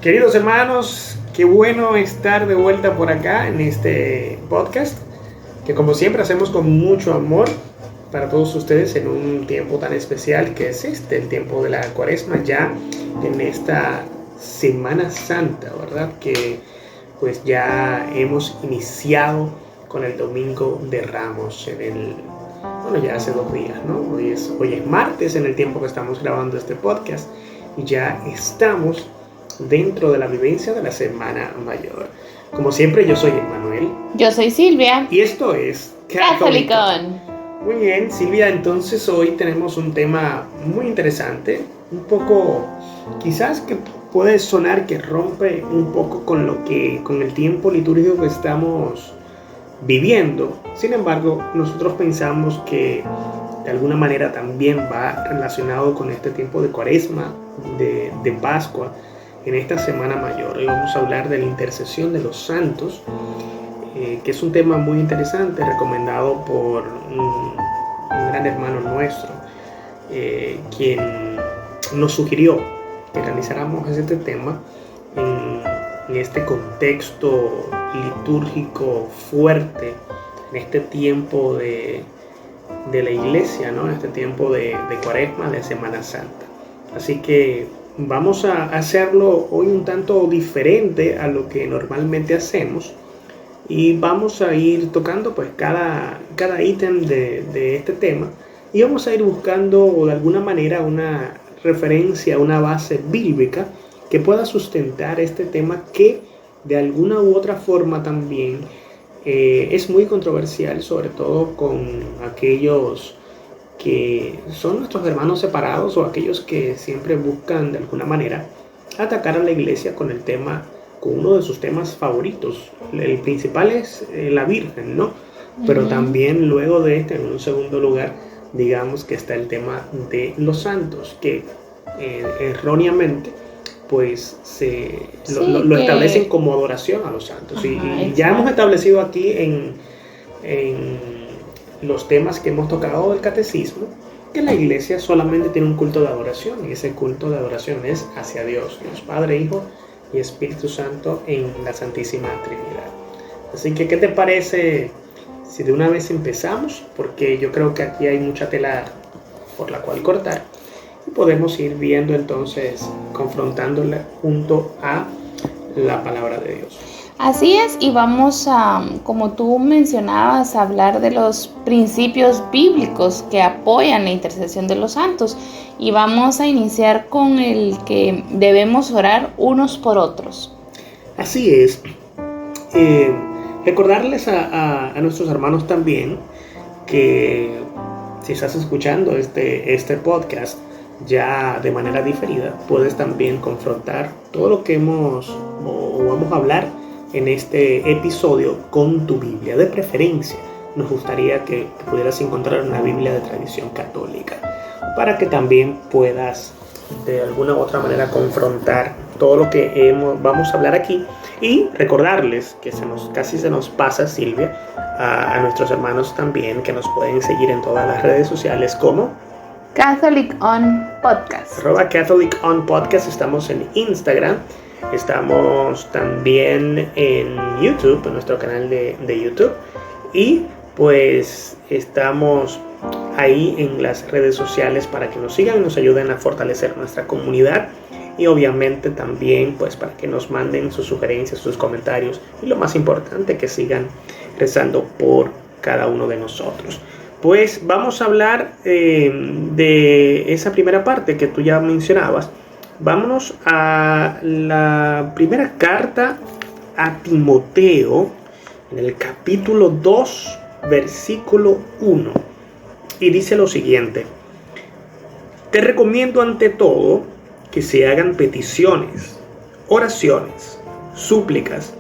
Queridos hermanos, qué bueno estar de vuelta por acá en este podcast, que como siempre hacemos con mucho amor para todos ustedes en un tiempo tan especial que es el tiempo de la Cuaresma, ya en esta Semana Santa, ¿verdad? Que pues ya hemos iniciado con el Domingo de Ramos ya hace 2 días, ¿no? Hoy es martes en el tiempo que estamos grabando este podcast y ya estamos dentro de la vivencia de la Semana Mayor. Como siempre, yo soy Emmanuel. Yo soy Silvia. Y esto es Catholicon. Muy bien, Silvia, entonces hoy tenemos un tema muy interesante, un poco, quizás que puede sonar que rompe un poco con el tiempo litúrgico que estamos viviendo. Sin embargo, nosotros pensamos que de alguna manera también va relacionado con este tiempo de Cuaresma, de Pascua, en esta Semana Mayor. Hoy vamos a hablar de la intercesión de los santos, que es un tema muy interesante, recomendado por un gran hermano nuestro, quien nos sugirió que realizáramos este tema en este contexto litúrgico fuerte, en este tiempo de la iglesia, ¿no? En este tiempo de Cuaresma, de Semana Santa. Así que vamos a hacerlo hoy un tanto diferente a lo que normalmente hacemos y vamos a ir tocando pues cada ítem de este tema y vamos a ir buscando de alguna manera una referencia, una base bíblica que pueda sustentar este tema, que de alguna u otra forma también es muy controversial, sobre todo con aquellos que son nuestros hermanos separados o aquellos que siempre buscan de alguna manera atacar a la iglesia con uno de sus temas favoritos. El principal es la Virgen, ¿no? Pero también luego de en un segundo lugar, digamos que está el tema de los santos, que erróneamente pues lo establecen como adoración a los santos. Y ya hemos establecido aquí en los temas que hemos tocado del catecismo que la iglesia solamente tiene un culto de adoración, y ese culto de adoración es hacia Dios Padre, Hijo y Espíritu Santo en la Santísima Trinidad. Así que, ¿qué te parece si de una vez empezamos? Porque yo creo que aquí hay mucha tela por la cual cortar y podemos ir viendo entonces, confrontándola junto a la palabra de Dios. Así es, y vamos a, como tú mencionabas, a hablar de los principios bíblicos que apoyan la intercesión de los santos. Y vamos a iniciar con el que debemos orar unos por otros. Así es. Recordarles a nuestros hermanos también que si estás escuchando este podcast ya de manera diferida, puedes también confrontar todo lo que vamos a hablar en este episodio con tu Biblia. De preferencia, nos gustaría que pudieras encontrar una Biblia de tradición católica para que también puedas de alguna u otra manera confrontar todo lo que vamos a hablar aquí. Y recordarles que casi se nos pasa, Silvia, a nuestros hermanos también, que nos pueden seguir en todas las redes sociales como Catholicon Podcast. @CatholicOnPodcast. Estamos en Instagram. Estamos también en YouTube, en nuestro canal de YouTube. Y pues estamos ahí en las redes sociales para que nos sigan y nos ayuden a fortalecer nuestra comunidad. Y obviamente también pues para que nos manden sus sugerencias, sus comentarios. Y lo más importante, que sigan rezando por cada uno de nosotros. Pues vamos a hablar de esa primera parte que tú ya mencionabas. Vámonos a la primera carta a Timoteo, en el capítulo 2, versículo 1. Y dice lo siguiente: te recomiendo ante todo que se hagan peticiones, oraciones, súplicas,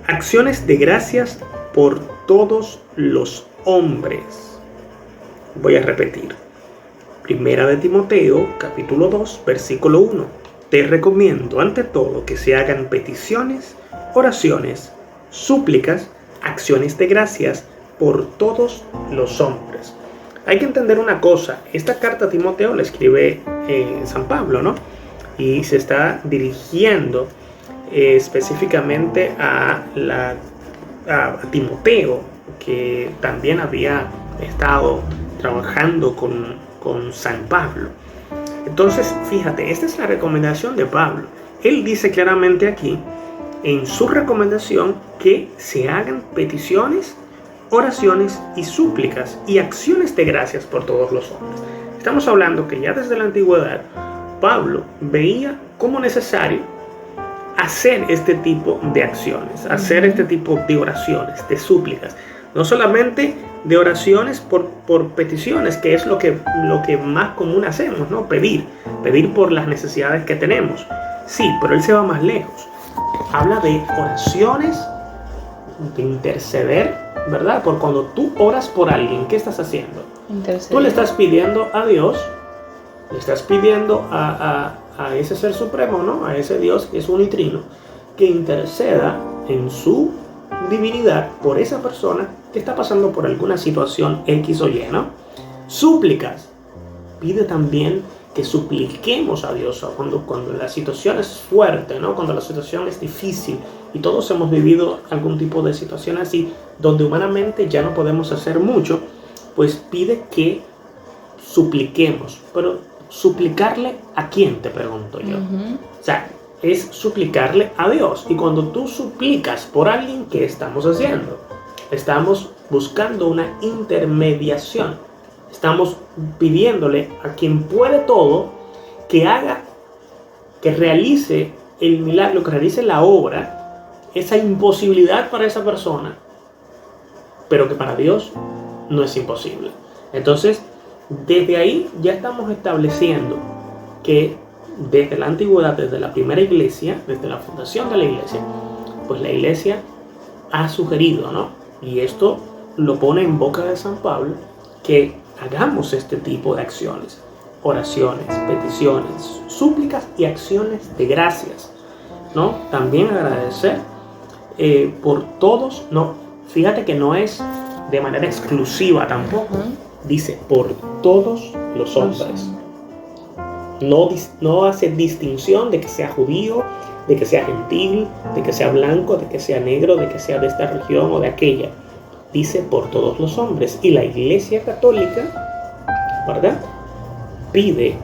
acciones de gracias por todos los hombres. Voy a repetir. Primera de Timoteo, capítulo 2, versículo 1. Te recomiendo ante todo que se hagan peticiones, oraciones, súplicas, acciones de gracias por todos los hombres. Hay que entender una cosa. Esta carta a Timoteo la escribe San Pablo, ¿no? Y se está dirigiendo específicamente a Timoteo, que también había estado trabajando con San Pablo. Entonces, fíjate, esta es la recomendación de Pablo. Él dice claramente aquí, en su recomendación, que se hagan peticiones, oraciones y súplicas y acciones de gracias por todos los hombres. Estamos hablando que ya desde la antigüedad, Pablo veía como necesario hacer este tipo de acciones, hacer este tipo de oraciones, de súplicas. No solamente de oraciones por peticiones, que es lo que más común hacemos, ¿no? Pedir por las necesidades que tenemos. Sí, pero él se va más lejos. Habla de oraciones, de interceder, ¿verdad? Por cuando tú oras por alguien, ¿qué estás haciendo? Tú le estás pidiendo a Dios, le estás pidiendo a ese ser supremo, ¿no? A ese Dios que es unitrino, que interceda en su divinidad por esa persona que está pasando por alguna situación X o Y, ¿no? Súplicas. Pide también que supliquemos a Dios cuando la situación es fuerte, ¿no? Cuando la situación es difícil, y todos hemos vivido algún tipo de situación así, donde humanamente ya no podemos hacer mucho, pues pide que supliquemos. Pero ¿suplicarle a quién? Te pregunto yo. O sea, es suplicarle a Dios. Y cuando tú suplicas por alguien, ¿qué estamos haciendo? Estamos buscando una intermediación. Estamos pidiéndole a quien puede todo que haga, que realice el milagro, que realice la obra, esa imposibilidad para esa persona, pero que para Dios no es imposible. Entonces, desde ahí ya estamos estableciendo que desde la antigüedad, desde la primera iglesia, desde la fundación de la iglesia, pues la iglesia ha sugerido, ¿no? Y esto lo pone en boca de San Pablo, que hagamos este tipo de acciones, oraciones, peticiones, súplicas y acciones de gracias, ¿no? También agradecer por todos, no, fíjate que no es de manera exclusiva tampoco, dice por todos los hombres. No hace distinción de que sea judío, de que sea gentil, de que sea blanco, de que sea negro, de que sea de esta región o de aquella. Dice por todos los hombres. Y la Iglesia Católica, ¿verdad?, pide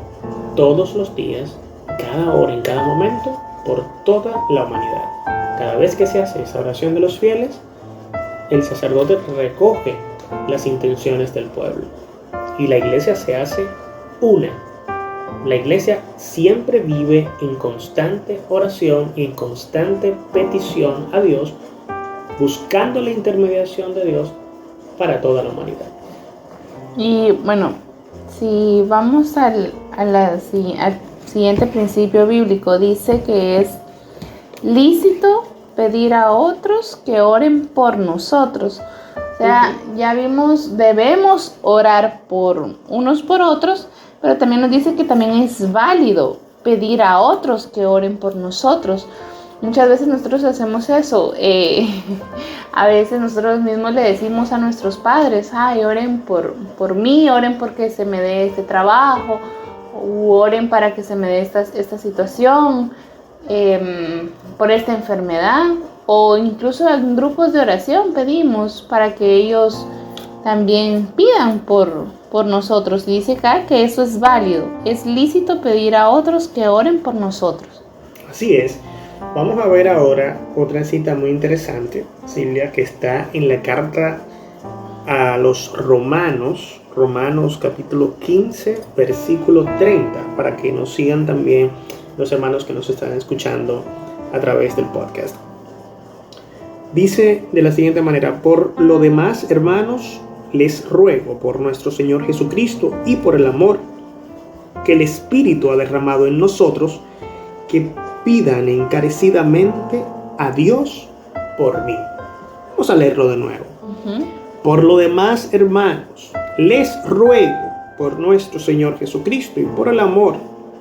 todos los días, cada hora, en cada momento, por toda la humanidad. Cada vez que se hace esa oración de los fieles, el sacerdote recoge las intenciones del pueblo. Y la Iglesia se hace una. La Iglesia siempre vive en constante oración y en constante petición a Dios, buscando la intermediación de Dios para toda la humanidad. Y bueno, si vamos al siguiente principio bíblico, dice que es lícito pedir a otros que oren por nosotros. O sea, ya vimos, debemos orar por unos por otros, pero también nos dice que también es válido pedir a otros que oren por nosotros. Muchas veces nosotros hacemos eso. A veces nosotros mismos le decimos a nuestros padres, ay, oren por mí, oren porque se me dé este trabajo, o oren para que se me dé esta situación, por esta enfermedad, o incluso en grupos de oración pedimos para que ellos también pidan por nosotros. Y dice acá que eso es válido, es lícito pedir a otros que oren por nosotros. Así es. Vamos a ver ahora otra cita muy interesante, Silvia, que está en la carta a los Romanos capítulo 15, versículo 30, para que nos sigan también los hermanos que nos están escuchando a través del podcast. Dice de la siguiente manera: por lo demás, hermanos, les ruego por nuestro Señor Jesucristo y por el amor que el Espíritu ha derramado en nosotros, que pidan encarecidamente a Dios por mí. Vamos a leerlo de nuevo. Por lo demás, hermanos, les ruego por nuestro Señor Jesucristo y por el amor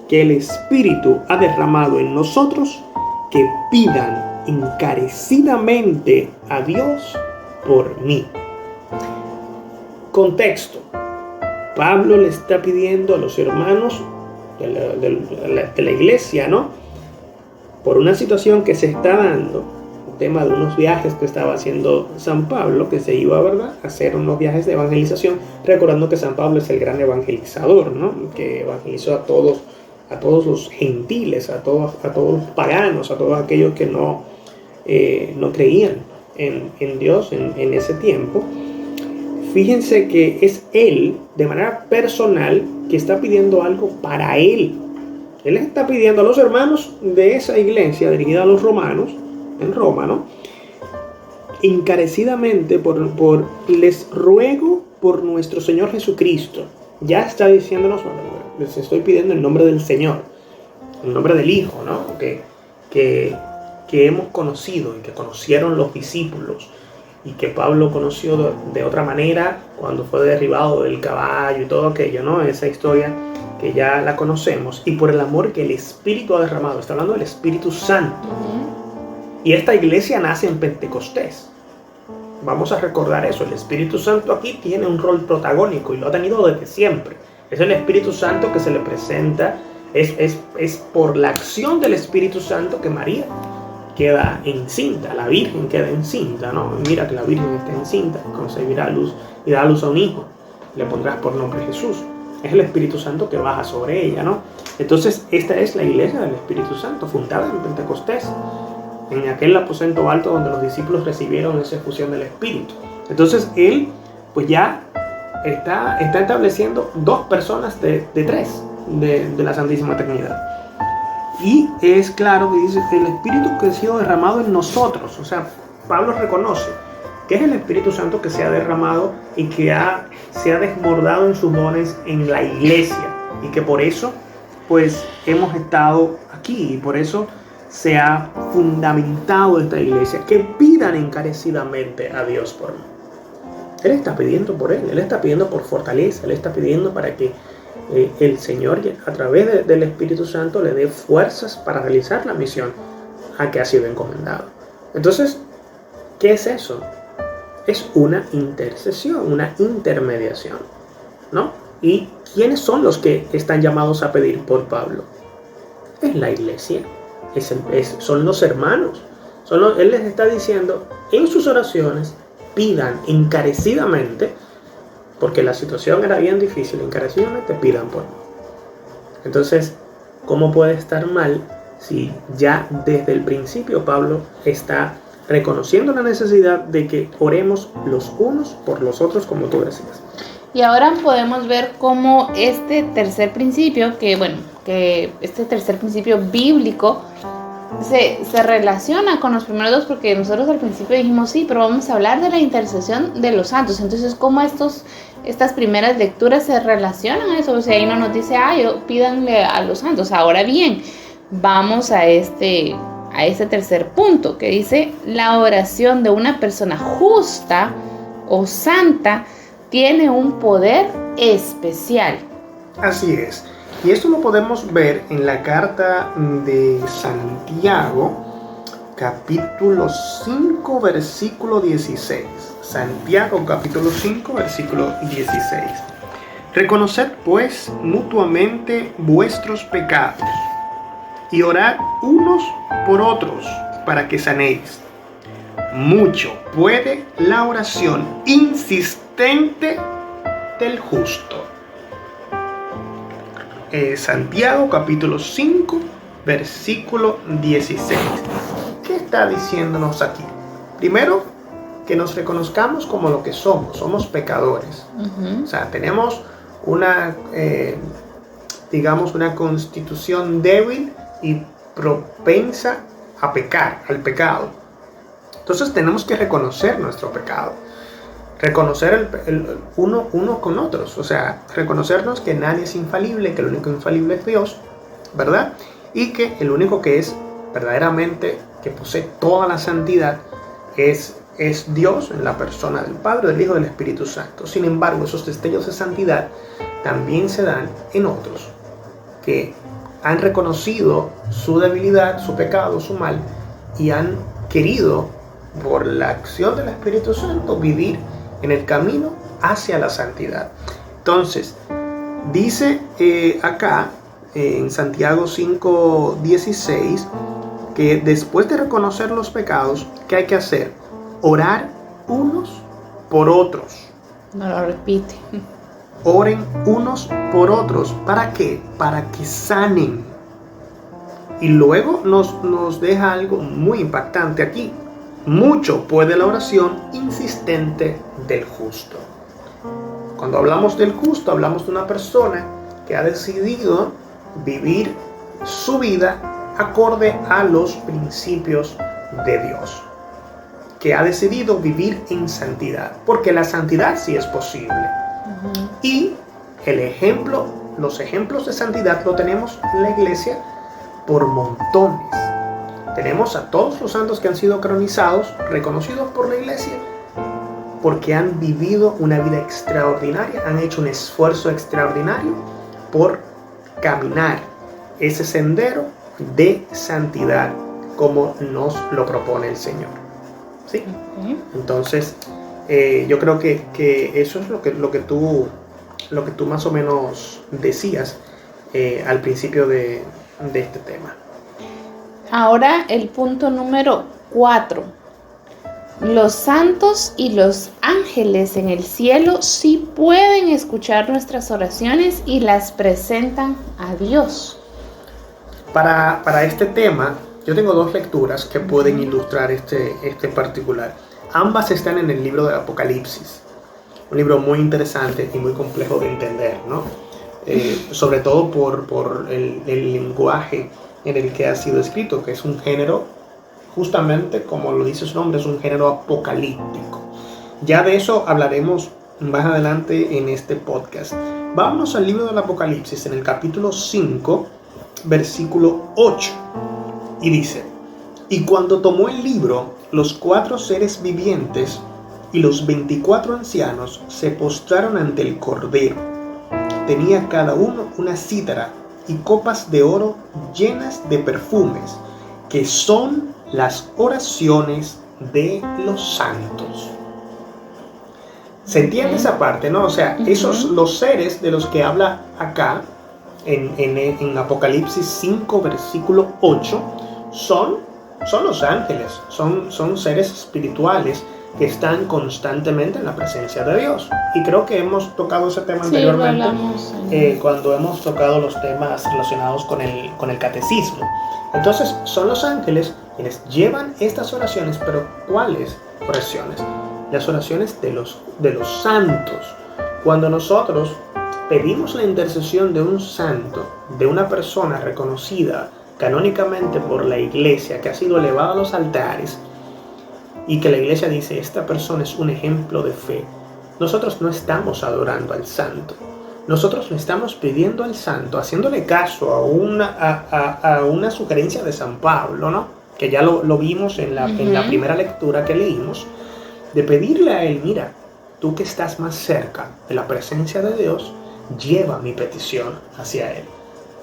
que el Espíritu ha derramado en nosotros, que pidan encarecidamente a Dios por mí. Contexto: Pablo le está pidiendo a los hermanos de la iglesia, ¿no?, por una situación que se está dando, un tema de unos viajes que estaba haciendo San Pablo, que se iba, ¿verdad?, a hacer unos viajes de evangelización, recordando que San Pablo es el gran evangelizador, ¿no?, que evangelizó a todos los gentiles, a todos los paganos, a todos aquellos que no creían en Dios en ese tiempo. Fíjense que es él, de manera personal, que está pidiendo algo para él. Él está pidiendo a los hermanos de esa iglesia dirigida a los romanos, en Roma, ¿no?, encarecidamente les ruego por nuestro Señor Jesucristo. Ya está diciéndonos, bueno, les estoy pidiendo en nombre del Señor, en nombre del Hijo, ¿no?, que hemos conocido y que conocieron los discípulos, y que Pablo conoció de otra manera cuando fue derribado del caballo y todo aquello, ¿no? Esa historia que ya la conocemos, y por el amor que el Espíritu ha derramado. Está hablando del Espíritu Santo. Y esta iglesia nace en Pentecostés. Vamos a recordar eso. El Espíritu Santo aquí tiene un rol protagónico y lo ha tenido desde siempre. Es el Espíritu Santo que se le presenta. Es por la acción del Espíritu Santo que María queda encinta, la Virgen queda encinta, ¿no? Mira que la Virgen está encinta, concebirá a luz y dará luz a un hijo, le pondrás por nombre Jesús. Es el Espíritu Santo que baja sobre ella, ¿no? Entonces esta es la iglesia del Espíritu Santo, fundada en Pentecostés, en aquel aposento alto donde los discípulos recibieron esa efusión del Espíritu. Entonces él pues ya está estableciendo dos personas de tres de la Santísima Trinidad. Y es claro que dice el Espíritu que ha sido derramado en nosotros. O sea, Pablo reconoce que es el Espíritu Santo que se ha derramado y que se ha desbordado en sus dones en la iglesia. Y que por eso, pues, hemos estado aquí. Y por eso se ha fundamentado esta iglesia. Que pidan encarecidamente a Dios por mí. Él está pidiendo por él. Él está pidiendo por fortaleza. Él está pidiendo para que el Señor, a través del Espíritu Santo, le dé fuerzas para realizar la misión a que ha sido encomendado. Entonces, ¿qué es eso? Es una intercesión, una intermediación, ¿no? ¿Y quiénes son los que están llamados a pedir por Pablo? Es la iglesia, son los hermanos. Él les está diciendo en sus oraciones, pidan encarecidamente, porque la situación era bien difícil, encarecidamente pidan por mí. Entonces, ¿cómo puede estar mal si ya desde el principio Pablo está reconociendo la necesidad de que oremos los unos por los otros, como tú decías? Y ahora podemos ver cómo este tercer principio, este tercer principio bíblico se relaciona con los primeros dos, porque nosotros al principio dijimos sí, pero vamos a hablar de la intercesión de los santos. Entonces, ¿cómo estas primeras lecturas se relacionan a eso? O sea, ahí no nos dice, pídanle a los santos. Ahora bien, vamos a este tercer punto que dice: la oración de una persona justa o santa tiene un poder especial. Así es. Y esto lo podemos ver en la carta de Santiago, capítulo 5, versículo 16. Santiago, capítulo 5, versículo 16. Reconoced pues mutuamente vuestros pecados y orad unos por otros para que sanéis. Mucho puede la oración insistente del justo. Santiago capítulo 5 versículo 16. ¿Qué está diciéndonos aquí? Primero, que nos reconozcamos como lo que somos pecadores. O sea, tenemos una constitución débil y propensa a pecar, al pecado. Entonces tenemos que reconocer nuestro pecado, reconocer uno con otros, o sea, reconocernos que nadie es infalible, que el único infalible es Dios, ¿verdad? Y que el único que es verdaderamente, que posee toda la santidad, es Dios en la persona del Padre, del Hijo y del Espíritu Santo. Sin embargo, esos destellos de santidad también se dan en otros que han reconocido su debilidad, su pecado, su mal, y han querido, por la acción del Espíritu Santo, vivir en el camino hacia la santidad. Entonces, dice acá en Santiago 5:16 que después de reconocer los pecados, ¿qué hay que hacer? Orar unos por otros. No lo repite. Oren unos por otros. ¿Para qué? Para que sanen. Y luego nos deja algo muy impactante aquí. Mucho puede la oración insistente del justo. Cuando hablamos del justo, hablamos de una persona que ha decidido vivir su vida acorde a los principios de Dios, que ha decidido vivir en santidad, porque la santidad sí es posible. Y los ejemplos de santidad lo tenemos en la iglesia por montones. Tenemos a todos los santos que han sido canonizados, reconocidos por la iglesia, porque han vivido una vida extraordinaria, han hecho un esfuerzo extraordinario por caminar ese sendero de santidad como nos lo propone el Señor. ¿Sí? Entonces, yo creo que eso es lo que tú más o menos decías al principio de este tema. Ahora el punto número 4. Los santos y los ángeles en el cielo sí pueden escuchar nuestras oraciones y las presentan a Dios. Para este tema, yo tengo 2 lecturas que pueden ilustrar este particular. Ambas están en el libro del Apocalipsis. Un libro muy interesante y muy complejo de entender, ¿no? Sobre todo por el lenguaje en el que ha sido escrito, que es un género, justamente como lo dice su nombre, es un género apocalíptico. Ya de eso hablaremos más adelante en este podcast. Vámonos al libro del Apocalipsis, en el capítulo 5, versículo 8. Y dice: y cuando tomó el libro, los 4 seres vivientes y los 24 ancianos se postraron ante el Cordero. Tenía cada uno una cítara y copas de oro llenas de perfumes, que son las oraciones de los santos. ¿Se entiende esa parte, no? O sea, los seres de los que habla acá en Apocalipsis 5, versículo 8, son los ángeles, son seres espirituales que están constantemente en la presencia de Dios. Y creo que hemos tocado ese tema anteriormente, cuando hemos tocado los temas relacionados con el catecismo. Entonces, son los ángeles quienes llevan estas oraciones, pero ¿cuáles oraciones? Las oraciones de los santos. Cuando nosotros pedimos la intercesión de un santo, de una persona reconocida canónicamente por la iglesia, que ha sido elevada a los altares, y que la iglesia dice, esta persona es un ejemplo de fe, nosotros no estamos adorando al santo. Nosotros le estamos pidiendo al santo, haciéndole caso a una sugerencia de San Pablo, ¿no? Que ya lo vimos en la primera lectura que leímos, de pedirle a él, mira, tú que estás más cerca de la presencia de Dios, lleva mi petición hacia él.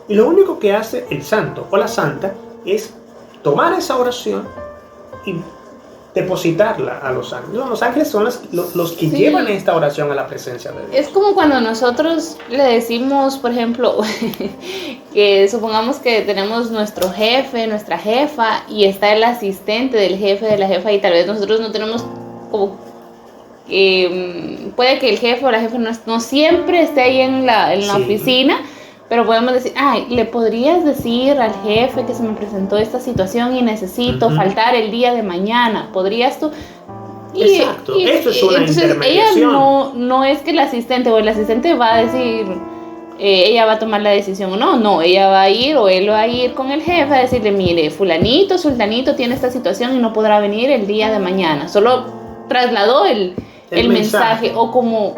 Y lo único que hace el santo o la santa es tomar esa oración y depositarla a los ángeles. Los ángeles son los que llevan esta oración a la presencia de Dios. Es como cuando nosotros le decimos, por ejemplo, que supongamos que tenemos nuestro jefe, nuestra jefa, y está el asistente del jefe, de la jefa, y tal vez nosotros no tenemos como... puede que el jefe o la jefa no siempre esté ahí en la oficina, pero podemos decir, le podrías decir al jefe que se me presentó esta situación y necesito faltar el día de mañana, ¿podrías tú? Exacto, eso es una entonces intermediación. Ella no es que el asistente o el asistente va a decir, ella va a tomar la decisión o no, ella va a ir o él va a ir con el jefe a decirle, mire, fulanito, sultanito tiene esta situación y no podrá venir el día de mañana, solo trasladó el mensaje, o como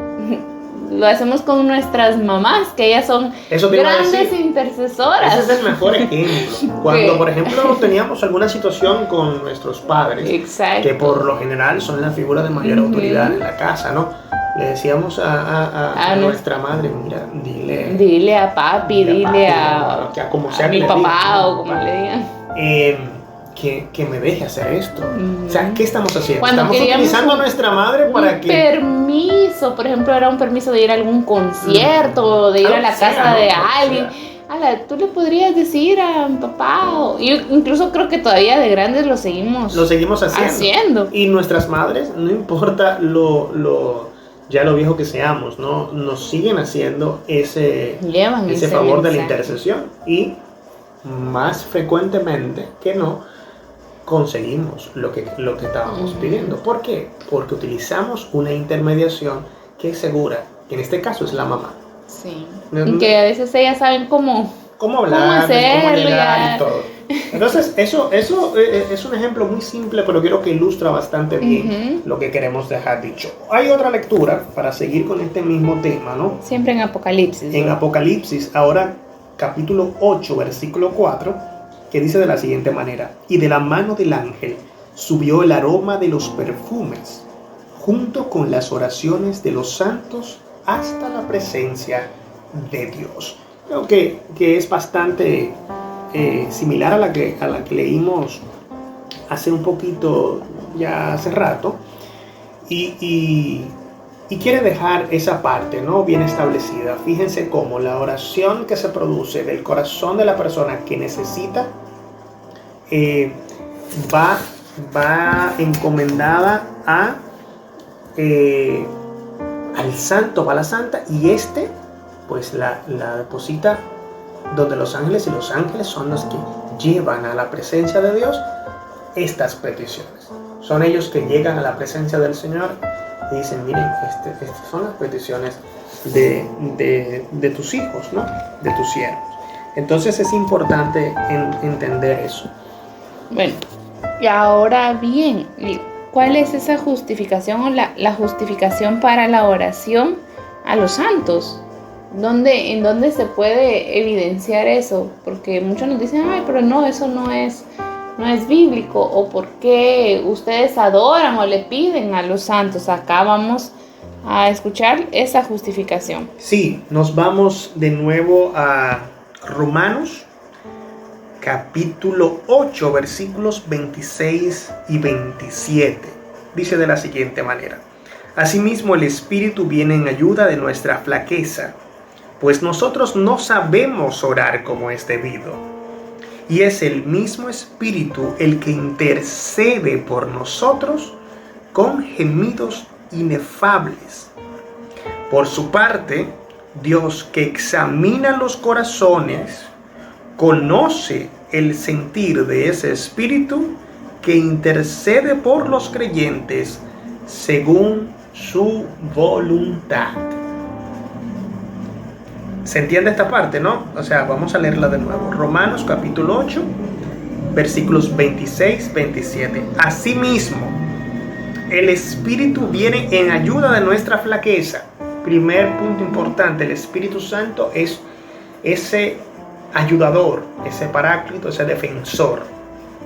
lo hacemos con nuestras mamás, que ellas son grandes intercesoras. Ese es el mejor ejemplo. Cuando, por ejemplo, teníamos alguna situación con nuestros padres, exacto, que por lo general son la figura de mayor autoridad en la casa, ¿no? Le decíamos a nuestra madre, mira, dile a papi, dile a como sea, a mi papá, o como le digan. Que me deje hacer esto. O sea, ¿qué estamos haciendo? Cuando estamos utilizando a nuestra madre para que... permiso, por ejemplo, era un permiso de ir a algún concierto, de ir a la casa de alguien. Tú le podrías decir a mi papá, yo incluso creo que todavía de grandes lo seguimos haciendo. Y nuestras madres, no importa ya lo viejo que seamos, ¿no? Nos siguen haciendo ese favor de la intercesión, y más frecuentemente que no conseguimos lo que estábamos pidiendo. ¿Por qué? Porque utilizamos una intermediación que es segura, que en este caso es la mamá. Sí. Y que a veces ellas saben cómo hablar, hacerlo, cómo llegar y todo. Entonces, eso es un ejemplo muy simple, pero creo que ilustra bastante bien lo que queremos dejar dicho. Hay otra lectura para seguir con este mismo tema, ¿no? Siempre en Apocalipsis. En Apocalipsis, ahora capítulo 8, versículo 4, que dice de la siguiente manera: y de la mano del ángel subió el aroma de los perfumes, junto con las oraciones de los santos, hasta la presencia de Dios. Creo que es bastante similar a la que leímos hace un poquito, ya hace rato, y quiere dejar esa parte, ¿no?, bien establecida. Fíjense cómo la oración que se produce del corazón de la persona que necesita va encomendada al santo, va a la santa, y pues la deposita donde los ángeles, y los ángeles son los que llevan a la presencia de Dios estas peticiones. Son ellos que llegan a la presencia del Señor y dicen: miren, estas son las peticiones de tus hijos, ¿no?, de tus siervos. Entonces es importante entender eso. Bueno, y ahora bien, ¿cuál es esa justificación o la justificación para la oración a los santos? ¿En dónde se puede evidenciar eso? Porque muchos nos dicen: ay, pero no, eso no es bíblico. ¿O por qué ustedes adoran o le piden a los santos? Acá vamos a escuchar esa justificación. Sí, nos vamos de nuevo a Romanos capítulo 8, versículos 26 y 27. Dice de la siguiente manera: asimismo el Espíritu viene en ayuda de nuestra flaqueza, pues nosotros no sabemos orar como es debido, y es el mismo Espíritu el que intercede por nosotros con gemidos inefables. Por su parte, Dios, que examina los corazones, conoce el sentir de ese Espíritu que intercede por los creyentes según su voluntad. ¿Se entiende esta parte, no? O sea, vamos a leerla de nuevo. Romanos capítulo 8, versículos 26, 27. Asimismo, el Espíritu viene en ayuda de nuestra flaqueza. Primer punto importante: el Espíritu Santo es ese ayudador, ese paráclito, ese defensor,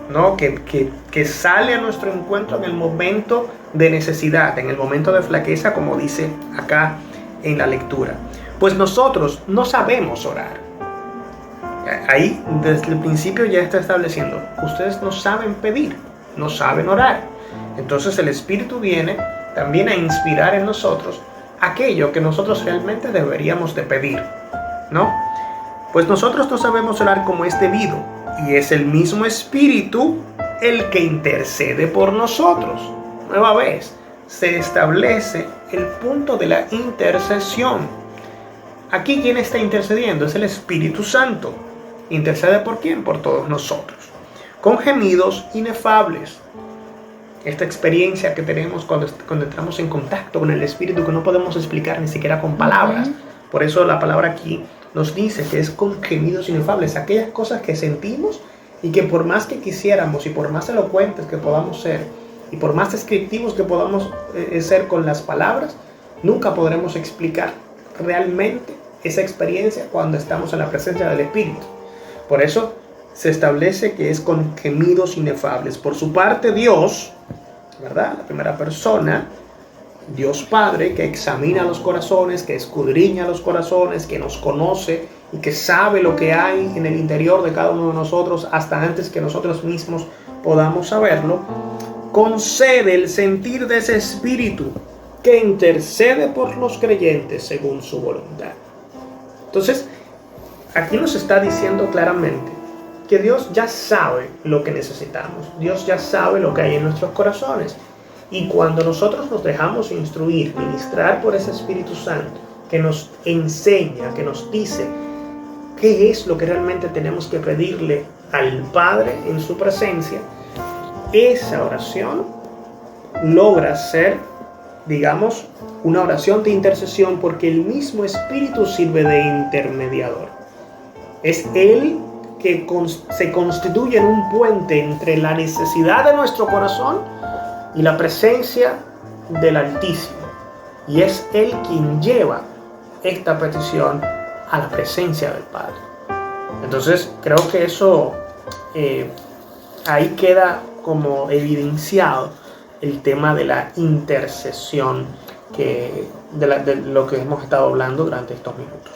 ¿no?, que sale a nuestro encuentro en el momento de necesidad, en el momento de flaqueza, como dice acá en la lectura. Pues nosotros no sabemos orar. Ahí desde el principio ya está estableciendo: ustedes no saben pedir, no saben orar. Entonces el Espíritu viene también a inspirar en nosotros aquello que nosotros realmente deberíamos de pedir, ¿no? Pues nosotros no sabemos orar como es debido, y es el mismo Espíritu el que intercede por nosotros. Nueva vez se establece el punto de la intercesión. Aquí, ¿quién está intercediendo? Es el Espíritu Santo. ¿Intercede por quién? Por todos nosotros, con gemidos inefables. Esta experiencia que tenemos cuando entramos en contacto con el Espíritu, que no podemos explicar ni siquiera con palabras. Por eso la palabra aquí nos dice que es con gemidos inefables, aquellas cosas que sentimos y que por más que quisiéramos, y por más elocuentes que podamos ser, y por más descriptivos que podamos ser con las palabras, nunca podremos explicar realmente esa experiencia cuando estamos en la presencia del Espíritu. Por eso se establece que es con gemidos inefables. Por su parte, Dios, ¿verdad?, la primera persona, Dios Padre, que examina los corazones, que escudriña los corazones, que nos conoce y que sabe lo que hay en el interior de cada uno de nosotros hasta antes que nosotros mismos podamos saberlo, concede el sentir de ese Espíritu que intercede por los creyentes según su voluntad. Entonces, aquí nos está diciendo claramente que Dios ya sabe lo que necesitamos. Dios ya sabe lo que hay en nuestros corazones. Y cuando nosotros nos dejamos instruir, ministrar por ese Espíritu Santo, que nos enseña, que nos dice qué es lo que realmente tenemos que pedirle al Padre en su presencia, esa oración logra ser, digamos, una oración de intercesión, porque el mismo Espíritu sirve de intermediador. Es Él que se constituye en un puente entre la necesidad de nuestro corazón y la presencia del Altísimo. Y es Él quien lleva esta petición a la presencia del Padre. Entonces, creo que eso ahí queda como evidenciado el tema de la intercesión, de lo que hemos estado hablando durante estos minutos.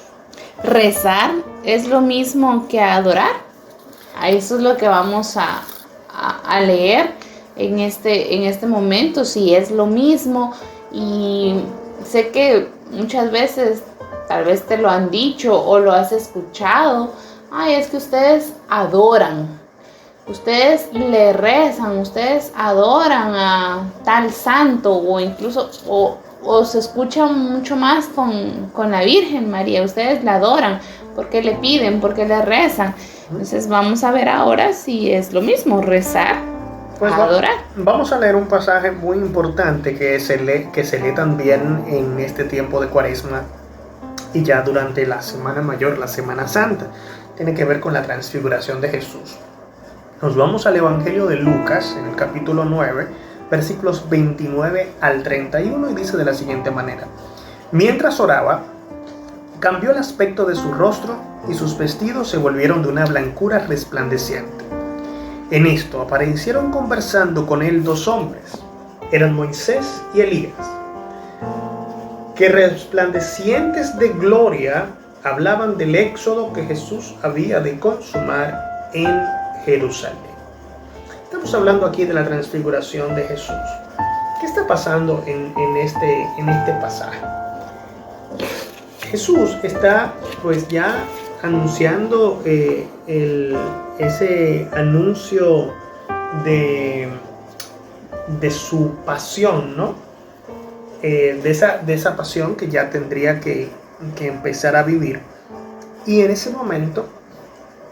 Rezar es lo mismo que adorar. Eso es lo que vamos a leer en este momento, si es lo mismo. Y sé que muchas veces tal vez te lo han dicho o lo has escuchado. Ay, es que ustedes adoran, ustedes le rezan, ustedes adoran a tal santo, o incluso o se escucha mucho más con la Virgen María. Ustedes la adoran porque le piden, porque le rezan. Entonces vamos a ver ahora si es lo mismo, rezar, pues adorar. Vamos a leer un pasaje muy importante que se lee también en este tiempo de Cuaresma y ya durante la Semana Mayor, la Semana Santa. Tiene que ver con la transfiguración de Jesús. Nos vamos al Evangelio de Lucas, en el capítulo 9, versículos 29 al 31, y dice de la siguiente manera: mientras oraba, cambió el aspecto de su rostro y sus vestidos se volvieron de una blancura resplandeciente. En esto aparecieron conversando con él dos hombres, eran Moisés y Elías, que resplandecientes de gloria hablaban del éxodo que Jesús había de consumar en Jerusalén. Estamos hablando aquí de la transfiguración de Jesús. ¿Qué está pasando en este pasaje? Jesús está pues ya anunciando ese anuncio de su pasión, ¿no? De esa pasión que ya tendría que empezar a vivir. Y en ese momento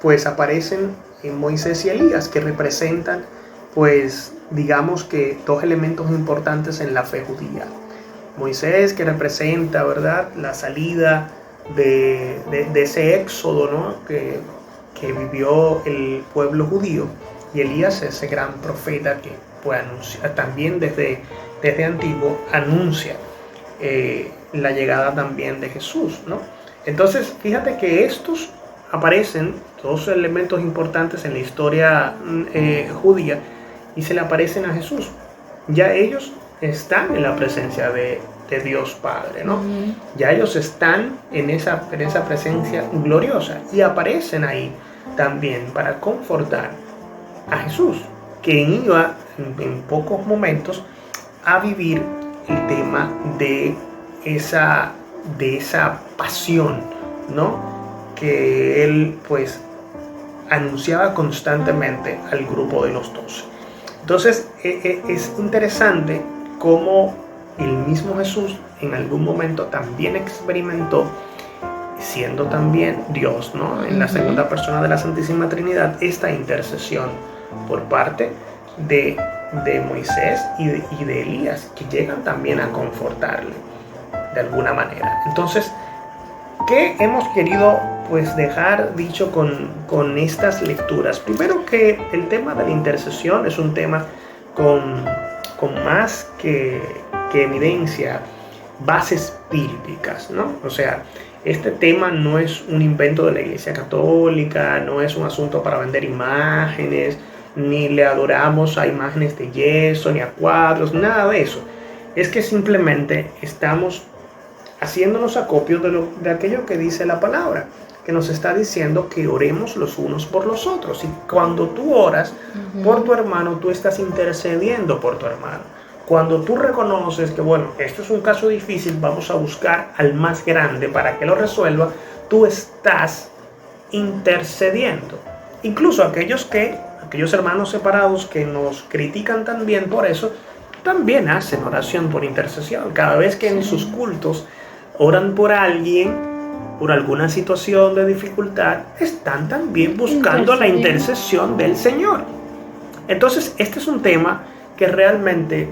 pues aparecen Moisés y Elías, que representan pues digamos que dos elementos importantes en la fe judía. Moisés, que representa, ¿verdad?, la salida de ese éxodo, ¿no?, que vivió el pueblo judío, y Elías, ese gran profeta que pues anuncia, también desde antiguo anuncia la llegada también de Jesús, ¿no? Entonces, fíjate que estos aparecen, dos elementos importantes en la historia judía, y se le aparecen a Jesús. Ya ellos están en la presencia de Dios Padre, ¿no? Ya ellos están en esa presencia gloriosa, y aparecen ahí también para confortar a Jesús, quien iba en pocos momentos a vivir el tema de esa pasión, ¿no?, que él pues anunciaba constantemente al grupo de los 12. Entonces es interesante cómo el mismo Jesús en algún momento también experimentó, siendo también Dios, ¿no?, en la segunda persona de la Santísima Trinidad, esta intercesión por parte de Moisés y de Elías, que llegan también a confortarle de alguna manera. Entonces, ¿qué hemos querido pues dejar dicho con estas lecturas? Primero, que el tema de la intercesión es un tema con más que evidencia, bases bíblicas, ¿no? O sea, este tema no es un invento de la Iglesia Católica, no es un asunto para vender imágenes, ni le adoramos a imágenes de yeso, ni a cuadros, nada de eso. Es que simplemente estamos haciéndonos acopio de aquello que dice la palabra, que nos está diciendo que oremos los unos por los otros. Y cuando tú oras por tu hermano, tú estás intercediendo por tu hermano. Cuando tú reconoces que, bueno, esto es un caso difícil, vamos a buscar al más grande para que lo resuelva, tú estás intercediendo. Incluso aquellos hermanos separados que nos critican también por eso, también hacen oración por intercesión. Cada vez que en sus cultos oran por alguien, por alguna situación de dificultad, están también buscando la intercesión del Señor. Entonces, este es un tema que realmente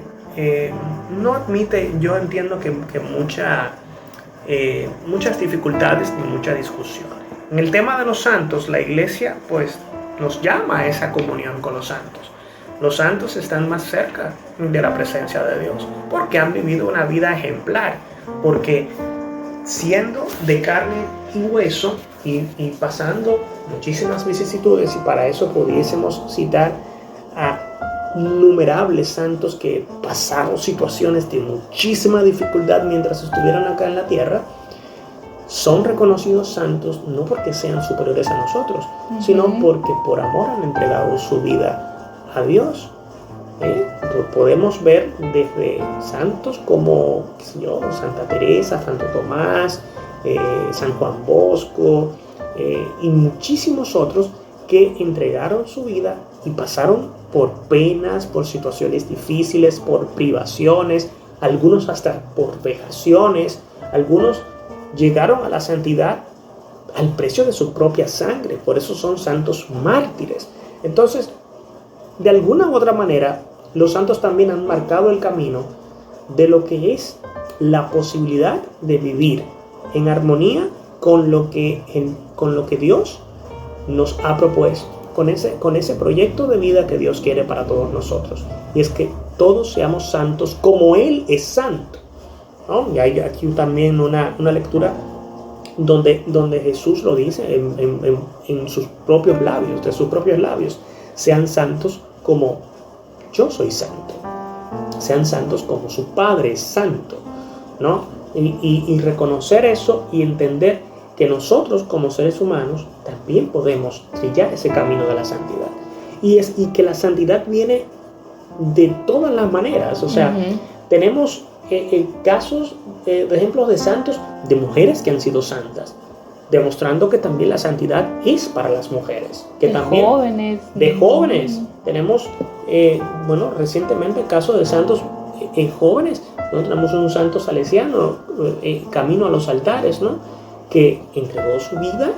no admite, yo entiendo que muchas dificultades ni mucha discusión. En el tema de los santos, la Iglesia pues nos llama a esa comunión con los santos. Los santos están más cerca de la presencia de Dios porque han vivido una vida ejemplar, porque siendo de carne y hueso y pasando muchísimas vicisitudes, y para eso pudiésemos citar a innumerables santos que pasaron situaciones de muchísima dificultad mientras estuvieron acá en la tierra, son reconocidos santos no porque sean superiores a nosotros, sino porque por amor han entregado su vida a Dios. Podemos ver desde santos como, qué sé yo, Santa Teresa, Santo Tomás, San Juan Bosco y muchísimos otros que entregaron su vida y pasaron por penas, por situaciones difíciles, por privaciones, algunos hasta por vejaciones, algunos llegaron a la santidad al precio de su propia sangre, por eso son santos mártires. Entonces, de alguna u otra manera, los santos también han marcado el camino de lo que es la posibilidad de vivir en armonía con lo que Dios nos ha propuesto, con ese proyecto de vida que Dios quiere para todos nosotros. Y es que todos seamos santos como Él es santo, ¿no? Y hay aquí también una lectura donde Jesús lo dice en sus propios labios, de sus propios labios: sean santos como yo soy santo, sean santos como su Padre es santo, ¿no? Y reconocer eso y entender que nosotros como seres humanos también podemos trillar ese camino de la santidad. Y que la santidad viene de todas las maneras. O sea, tenemos casos, ejemplos de santos, de mujeres que han sido santas, demostrando que también la santidad es para las mujeres. Que de también, jóvenes. De jóvenes. Tenemos, recientemente casos de santos jóvenes, ¿no? Tenemos un santo salesiano, camino a los altares, ¿no?, que entregó su vida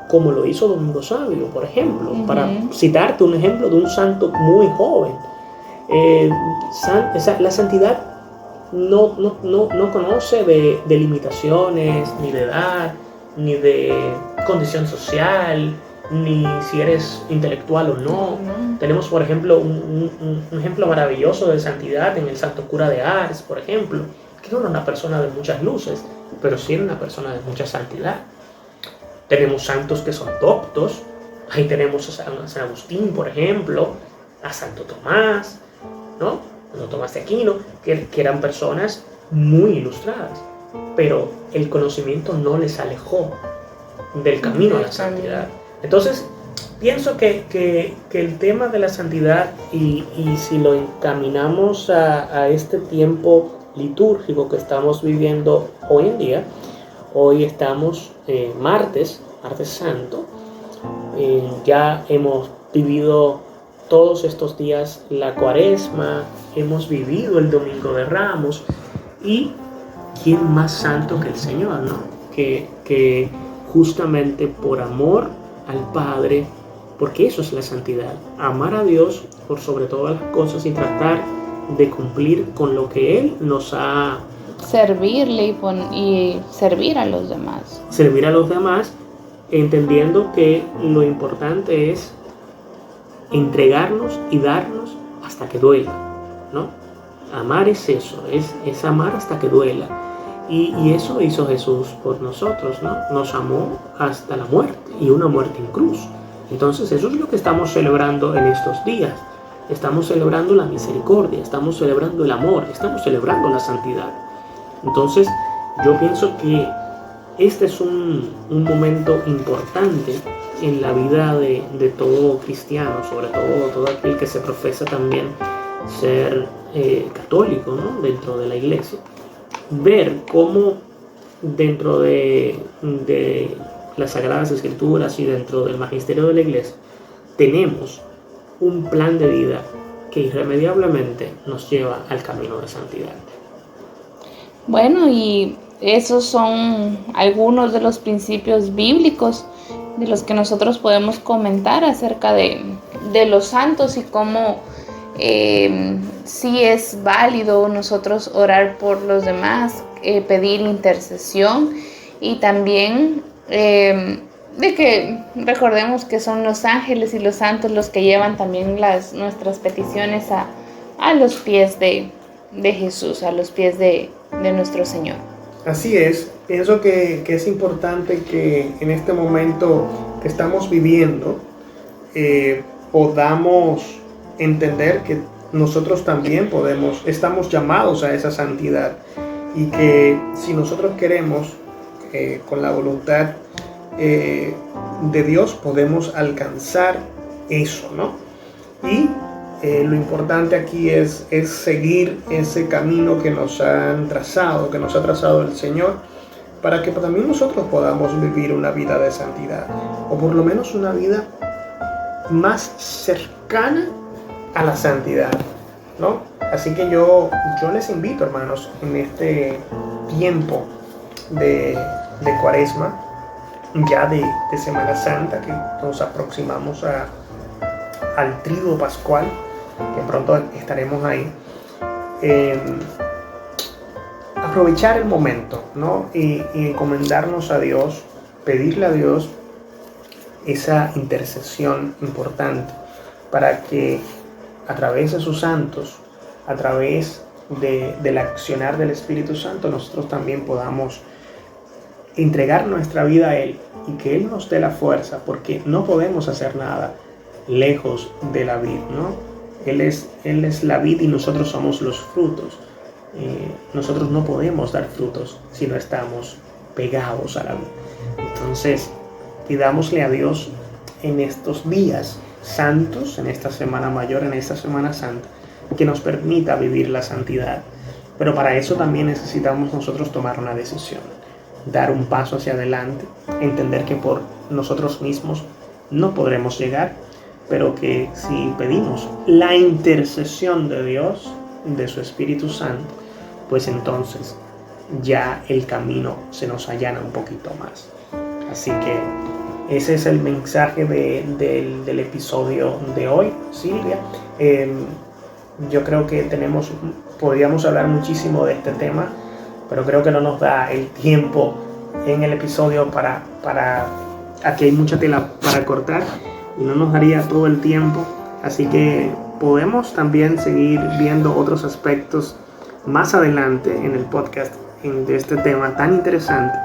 como lo hizo Domingo Sabio, por ejemplo, para citarte un ejemplo de un santo muy joven. La santidad no conoce de limitaciones, ni de edad, ni de condición social, ni si eres intelectual o no. Tenemos, por ejemplo, un ejemplo maravilloso de santidad en el Santo Cura de Ars, por ejemplo, que no era una persona de muchas luces, pero sí era una persona de mucha santidad. Tenemos santos que son doctos. Ahí tenemos a San Agustín, por ejemplo, a Santo Tomás, ¿no? Santo Tomás de Aquino, que eran personas muy ilustradas, pero el conocimiento no les alejó del camino a la santidad. Entonces, pienso que el tema de la santidad, y si lo encaminamos a este tiempo litúrgico que estamos viviendo hoy en día, hoy estamos martes Santo, ya hemos vivido todos estos días la Cuaresma, hemos vivido el Domingo de Ramos, y ¿quién más santo que el Señor, no? Que justamente por amor al Padre, porque eso es la santidad, amar a Dios por sobre todas las cosas y tratar de cumplir con lo que Él nos ha... Servirle y servir a los demás. Servir a los demás, entendiendo que lo importante es entregarnos y darnos hasta que duela, ¿no? Amar es eso, es amar hasta que duela. Y eso hizo Jesús por nosotros, ¿no? Nos amó hasta la muerte, y una muerte en cruz. Entonces eso es lo que estamos celebrando en estos días. Estamos celebrando la misericordia, estamos celebrando el amor, estamos celebrando la santidad. Entonces yo pienso que este es un momento importante en la vida de todo cristiano, sobre todo aquel que se profesa también ser católico, ¿no?, dentro de la iglesia. Ver cómo dentro de las Sagradas Escrituras y dentro del magisterio de la Iglesia, tenemos un plan de vida que irremediablemente nos lleva al camino de santidad. Bueno, y esos son algunos de los principios bíblicos de los que nosotros podemos comentar acerca de los santos y cómo sí es válido nosotros orar por los demás, pedir intercesión y también de que recordemos que son los ángeles y los santos los que llevan también nuestras peticiones a los pies de Jesús, a los pies de nuestro Señor. Así es, pienso que es importante que en este momento que estamos viviendo podamos entender que nosotros también estamos llamados a esa santidad y que si nosotros queremos con la voluntad de Dios podemos alcanzar eso, ¿no? Y lo importante aquí es seguir ese camino que nos ha trazado el Señor, para que también nosotros podamos vivir una vida de santidad, o por lo menos una vida más cercana a la santidad, ¿no? Así que yo les invito, hermanos, en este tiempo de Cuaresma, ya de Semana Santa, que nos aproximamos al Triduo Pascual, que pronto estaremos ahí, aprovechar el momento, ¿no? Y encomendarnos a Dios, pedirle a Dios esa intercesión importante para que a través de sus santos, a través del accionar del Espíritu Santo, nosotros también podamos entregar nuestra vida a Él y que Él nos dé la fuerza, porque no podemos hacer nada lejos de la vid, ¿no? Él es la vid y nosotros somos los frutos. Nosotros no podemos dar frutos si no estamos pegados a la vid. Entonces, pidámosle a Dios en estos días santos, en esta Semana Mayor, en esta Semana Santa, que nos permita vivir la santidad. Pero para eso también necesitamos nosotros tomar una decisión, dar un paso hacia adelante, entender que por nosotros mismos no podremos llegar, pero que si pedimos la intercesión de Dios, de su Espíritu Santo, pues entonces ya el camino se nos allana un poquito más. Así que ese es el mensaje del episodio de hoy, Silvia. Yo creo que podríamos hablar muchísimo de este tema, pero creo que no nos da el tiempo en el episodio aquí hay mucha tela para cortar y no nos daría todo el tiempo, así que podemos también seguir viendo otros aspectos más adelante en el podcast de este tema tan interesante,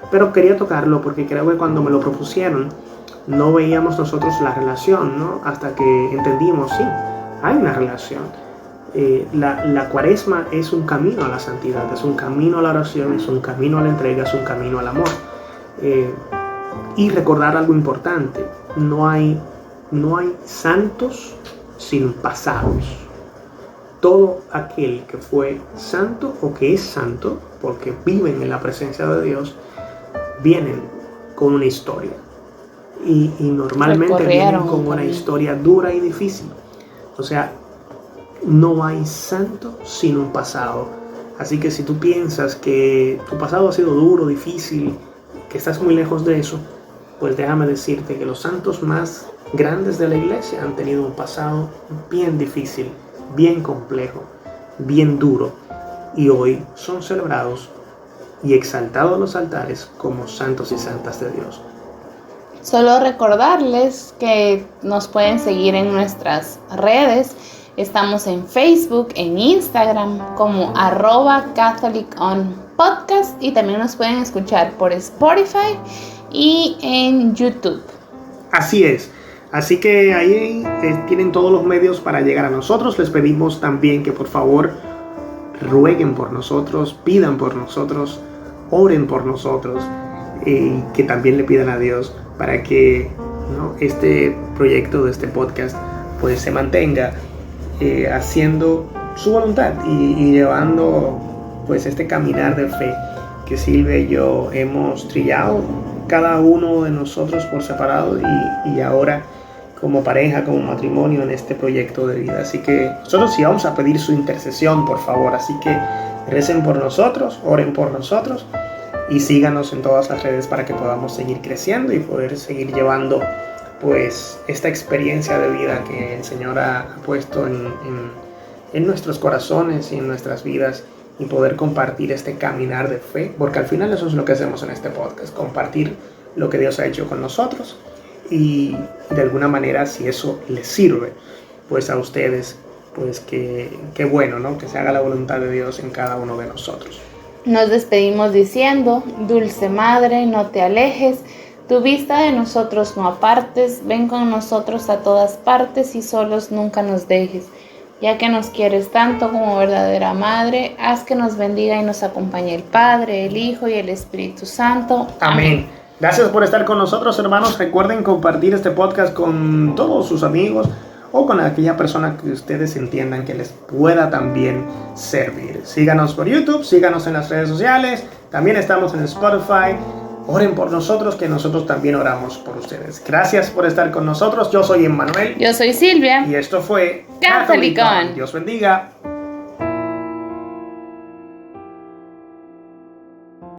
pero quería tocarlo porque creo que cuando me lo propusieron no veíamos nosotros la relación, ¿no? Hasta que entendimos, sí, hay una relación. La Cuaresma es un camino a la santidad, es un camino a la oración, es un camino a la entrega, es un camino al amor. Y recordar algo importante, no hay santos sin pasados. Todo aquel que fue santo o que es santo, porque viven en la presencia de Dios, vienen con una historia. Y normalmente vienen con una historia dura y difícil. O sea, no hay santo sin un pasado. Así que si tú piensas que tu pasado ha sido duro, difícil, que estás muy lejos de eso, pues déjame decirte que los santos más grandes de la iglesia han tenido un pasado bien difícil, bien complejo, bien duro, y hoy son celebrados y exaltados en los altares como santos y santas de Dios. Solo recordarles que nos pueden seguir en nuestras redes. Estamos en Facebook, en Instagram como @CatholicOnPodcast, y también nos pueden escuchar por Spotify y en YouTube. Así es. Así que ahí tienen todos los medios para llegar a nosotros. Les pedimos también que por favor rueguen por nosotros, pidan por nosotros, oren por nosotros, y que también le pidan a Dios para que, ¿no?, este proyecto de este podcast pues se mantenga haciendo su voluntad y llevando pues este caminar de fe que Silvia y yo hemos trillado cada uno de nosotros por separado y ahora como pareja, como matrimonio en este proyecto de vida. Así que nosotros sí vamos a pedir su intercesión, por favor. Así que recen por nosotros, oren por nosotros y síganos en todas las redes para que podamos seguir creciendo y poder seguir llevando pues esta experiencia de vida que el Señor ha puesto en nuestros corazones y en nuestras vidas, y poder compartir este caminar de fe, porque al final eso es lo que hacemos en este podcast, compartir lo que Dios ha hecho con nosotros, y de alguna manera, si eso les sirve pues a ustedes, pues que bueno, ¿no? Que se haga la voluntad de Dios en cada uno de nosotros. Nos despedimos diciendo: Dulce Madre, no te alejes, tu vista de nosotros no apartes, ven con nosotros a todas partes y solos nunca nos dejes. Ya que nos quieres tanto como verdadera Madre, haz que nos bendiga y nos acompañe el Padre, el Hijo y el Espíritu Santo. Amén. Gracias por estar con nosotros, hermanos. Recuerden compartir este podcast con todos sus amigos o con aquella persona que ustedes entiendan que les pueda también servir. Síganos por YouTube, síganos en las redes sociales, también estamos en Spotify. Oren por nosotros, que nosotros también oramos por ustedes. Gracias por estar con nosotros. Yo soy Emmanuel. Yo soy Silvia. Y esto fue Catholicón. Dios bendiga.